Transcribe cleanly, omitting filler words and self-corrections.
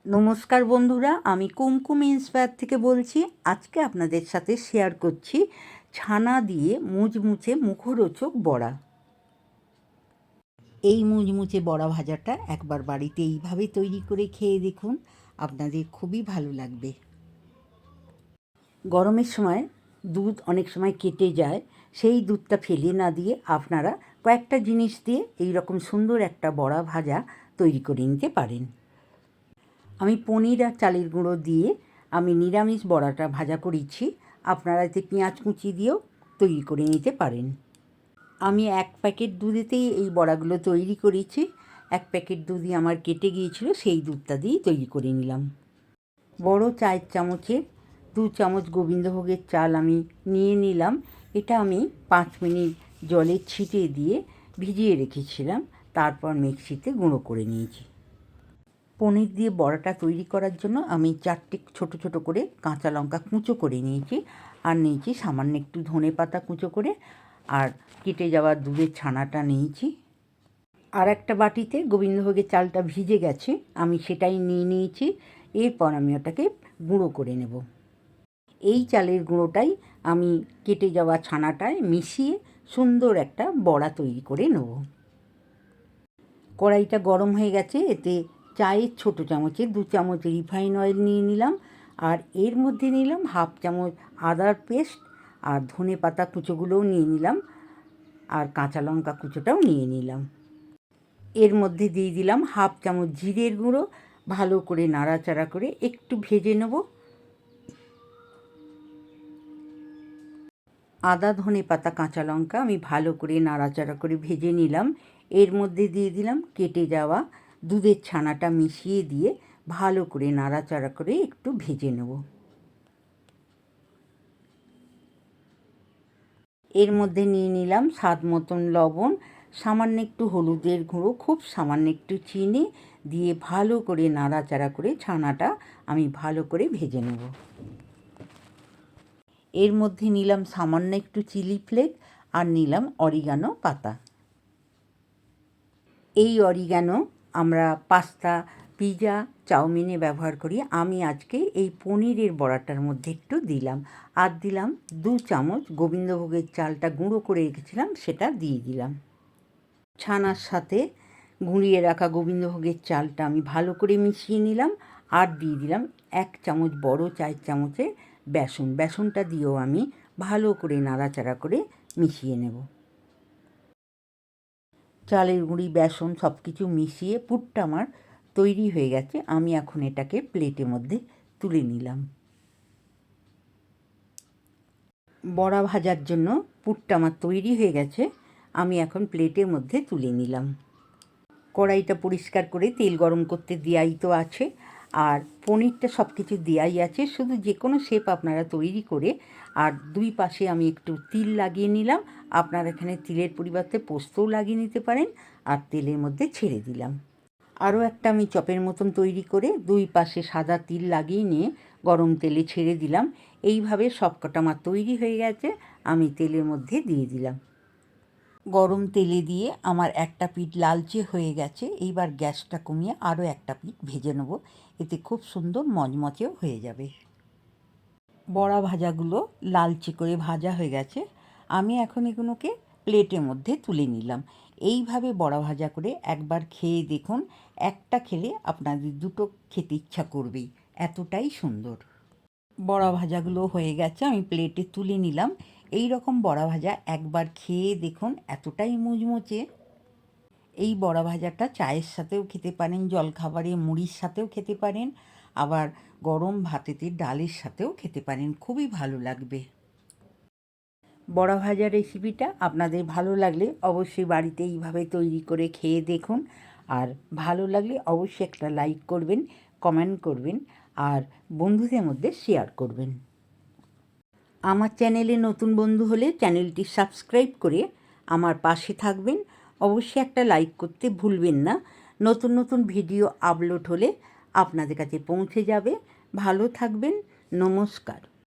নমস্কার বন্ধুরা, আমি কুমকুম ইন্সপায়ার থেকে বলছি। আজকে আপনাদের সাথে শেয়ার করছি ছানা দিয়ে মুচমুচে মুখরোচক বড়া। এই মুচমুচে বড়া ভাজাটা একবার বাড়িতে এইভাবে তৈরি করে খেয়ে দেখুন, আপনাদের খুবই ভালো লাগবে। গরমের সময় দুধ অনেক সময় কেটে যায়, সেই দুধটা ফেলে না দিয়ে আপনারা কয়েকটা জিনিস দিয়ে এই রকম সুন্দর একটা বড়া ভাজা তৈরি করে নিতে পারেন। আমি পনির আর চালের গুঁড়ো দিয়ে আমি নিরামিষ বড়াটা ভাজা করেছি। আপনারা এতে পেঁয়াজ কুচি দিয়েও তৈরি করে নিতে পারেন। আমি 1 প্যাকেট দুধেতেই এই বড়াগুলো তৈরি করেছি। 1 প্যাকেট দুধই আমার কেটে গিয়েছিল, সেই দুধটা দিয়েই তৈরি করে নিলাম। বড় চায়ের চামচের 2 চামচ গোবিন্দভোগের চাল আমি নিয়ে নিলাম। এটা আমি 5 মিনিট জলে ছিটিয়ে দিয়ে ভিজিয়ে রেখেছিলাম, তারপর মিক্সিতে গুঁড়ো করে নিয়েছি। পনির দিয়ে বড়াটা তৈরি করার জন্য আমি 4টে ছোট ছোট করে কাঁচা লঙ্কা কুঁচো করে নিয়েছি, আর নিয়েছি সামান্য একটু ধনেপাতা কুঁচো করে, আর কেটে যাওয়া দুধের ছানাটা নিয়েছি। আর একটা বাটিতে গোবিন্দভোগের চালটা ভিজে গেছে, আমি সেটাই নিয়ে নিয়েছি। এরপর আমি ওটাকে গুঁড়ো করে নেব। এই চালের গুঁড়োটাই আমি কেটে যাওয়া ছানাটায় মিশিয়ে সুন্দর একটা বড়া তৈরি করে নেব। কড়াইটা গরম হয়ে গেছে, এতে চায়ের ছোট চামচে 2 চামচ রিফাইন অয়েল নিয়ে নিলাম, আর এর মধ্যে নিলাম 1/2 চামচ আদার পেস্ট, আর ধনে পাতা কুচোগুলোও নিয়ে নিলাম, আর কাঁচা লঙ্কা কুচোটাও নিয়ে নিলাম। এর মধ্যে দিয়ে দিলাম 1/2 চামচ জিরের গুঁড়ো। ভালো করে নাড়াচাড়া করে একটু ভেজে নেব। আদা, ধনে পাতা, কাঁচা লঙ্কা আমি ভালো করে নাড়াচাড়া করে ভেজে নিলাম। এর মধ্যে দিয়ে দিলাম কেটে যাওয়া দুধের ছানাটা মিশিয়ে দিয়ে ভালো করে নাড়াচাড়া করে একটু ভেজে নেব। এর মধ্যে নিয়ে নিলাম স্বাদ মতন লবণ, সামান্য একটু হলুদের গুঁড়ো, খুব সামান্য একটু চিনি দিয়ে ভালো করে নাড়াচাড়া করে ছানাটা আমি ভালো করে ভেজে নেব। এর মধ্যে নিলাম সামান্য একটু চিলি ফ্লেক, আর নিলাম অরিগানো পাতা। এই অরিগানো আমরা পাস্তা, পিৎজা, চাউমিনে ব্যবহার করি। আমি আজকে এই পনিরের বড়াটার মধ্যে একটু দিলাম, আর দিলাম 2 চামচ গোবিন্দভোগের চালটা গুঁড়ো করে রেখেছিলাম, সেটা দিয়ে দিলাম। ছানার সাথে গুঁড়িয়ে রাখা গোবিন্দভোগের চালটা আমি ভালো করে মিশিয়ে নিলাম, আর দিয়ে দিলাম 1 চামচ বড় চায়ের চামচের বেসন। বেসনটা দিয়েও আমি ভালো করে নাড়াচাড়া করে মিশিয়ে নেব। চালের গুঁড়ি, বেসন সব কিছু মিশিয়ে পুরটা আমার তৈরি হয়ে গেছে। আমি এখন এটাকে প্লেটের মধ্যে তুলে নিলাম। বড়া ভাজার জন্য পুরটা আমার তৈরি হয়ে গেছে, আমি এখন প্লেটের মধ্যে তুলে নিলাম। কড়াইটা পরিষ্কার করে তেল গরম করতে দেওয়াই তো আছে, আর পনিরটা সব কিছু দেওয়াই আছে, শুধু যে কোনো শেপ আপনারা তৈরি করে, আর 2 পাশে আমি একটু তিল লাগিয়ে নিলাম। আপনারা এখানে তিলের পরিবর্তে পোস্তও লাগিয়ে নিতে পারেন, আর তেলের মধ্যে ছেড়ে দিলাম। আরও একটা আমি চপের মতন তৈরি করে 2 পাশে সাদা তিল লাগিয়ে নিয়ে গরম তেলে ছেড়ে দিলাম। এইভাবে সবকটা আমার তৈরি হয়ে গেছে, আমি তেলের মধ্যে দিয়ে দিলাম। গরম তেলে দিয়ে আমার একটা পিঠ লালচে হয়ে গেছে। এইবার গ্যাসটা কমিয়ে আরও একটা পিঠ ভেজে নেব, এতে খুব সুন্দর মচমচেও হয়ে যাবে। বড়া ভাজাগুলো লালচে করে ভাজা হয়ে গেছে, আমি এখন এগুলোকে প্লেটের মধ্যে তুলে নিলাম। এইভাবে বড়া ভাজা করে একবার খেয়ে দেখুন, একটা খেলে আপনাদের 2টো খেতে ইচ্ছা করবেই, এতটাই সুন্দর। বড়া ভাজাগুলো হয়ে গেছে, আমি প্লেটে তুলে নিলাম। এই রকম বড়া ভাজা একবার খেয়ে দেখুন, এতটাই মুচমুচে। এই বড়া ভাজাটা চায়ের সাথেও খেতে পারেন, জলখাবারে মুড়ির সাথেও খেতে পারেন, আবার গরম ভাতেতে ডালের সাথেও খেতে পারেন, খুবই ভালো লাগবে। বড়া ভাজা রেসিপিটা আপনাদের ভালো লাগলে অবশ্যই বাড়িতে এইভাবে তৈরি করে খেয়ে দেখুন, আর ভালো লাগলে অবশ্যই একটা লাইক করবেন, কমেন্ট করবেন, আর বন্ধুদের মধ্যে শেয়ার করবেন। আমার চ্যানেলে নতুন বন্ধু হলে চ্যানেলটি সাবস্ক্রাইব করে আমার পাশে থাকবেন। অবশ্যই একটা লাইক করতে ভুলবেন না। নতুন নতুন ভিডিও আপলোড হলে আপনাদের কাছে পৌঁছে যাবে। ভালো থাকবেন। নমস্কার।